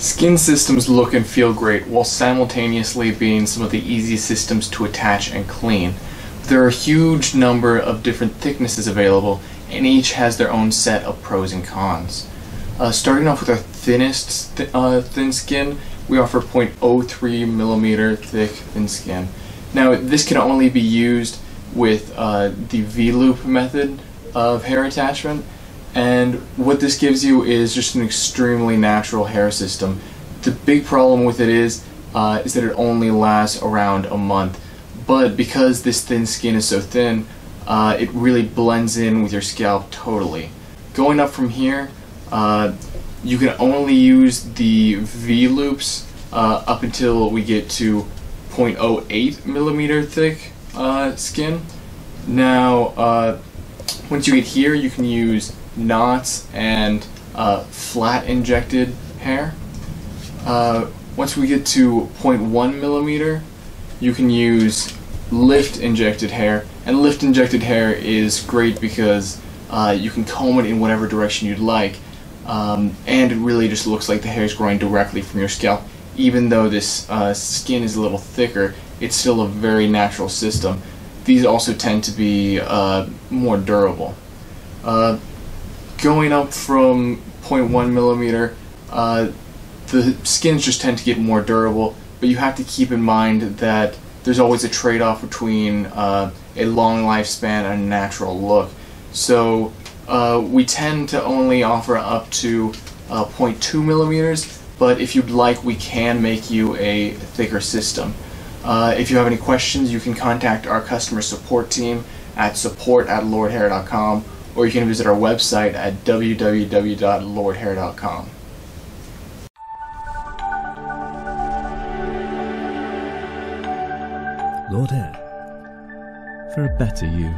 Skin systems look and feel great while simultaneously being some of the easiest systems to attach and clean. There are a huge number of different thicknesses available, and each has their own set of pros and cons. Starting off with our thinnest thin skin, we offer 0.03 millimeter thick thin skin. Now this can only be used with the V-loop method of hair attachment, and what this gives you is just an extremely natural hair system. The big problem with it is that it only lasts around a month, but because this thin skin is so thin, it really blends in with your scalp totally. Going up from here, you can only use the V-loops up until we get to 0.08 millimeter thick skin. Now, once you get here, you can use knots and flat injected hair. Once we get to 0.1 millimeter, you can use lift injected hair, and lift injected hair is great because you can comb it in whatever direction you'd like, and it really just looks like the hair is growing directly from your scalp. Even though this skin is a little thicker, it's still a very natural system. These also tend to be more durable. Going up from 0.1 millimeter, the skins just tend to get more durable, but you have to keep in mind that there's always a trade-off between a long lifespan and a natural look. So we tend to only offer up to 0.2 millimeters, but if you'd like, we can make you a thicker system. If you have any questions, you can contact our customer support team at support@lordhair.com, or you can visit our website at www.lordhair.com. Lordhair, for a better you.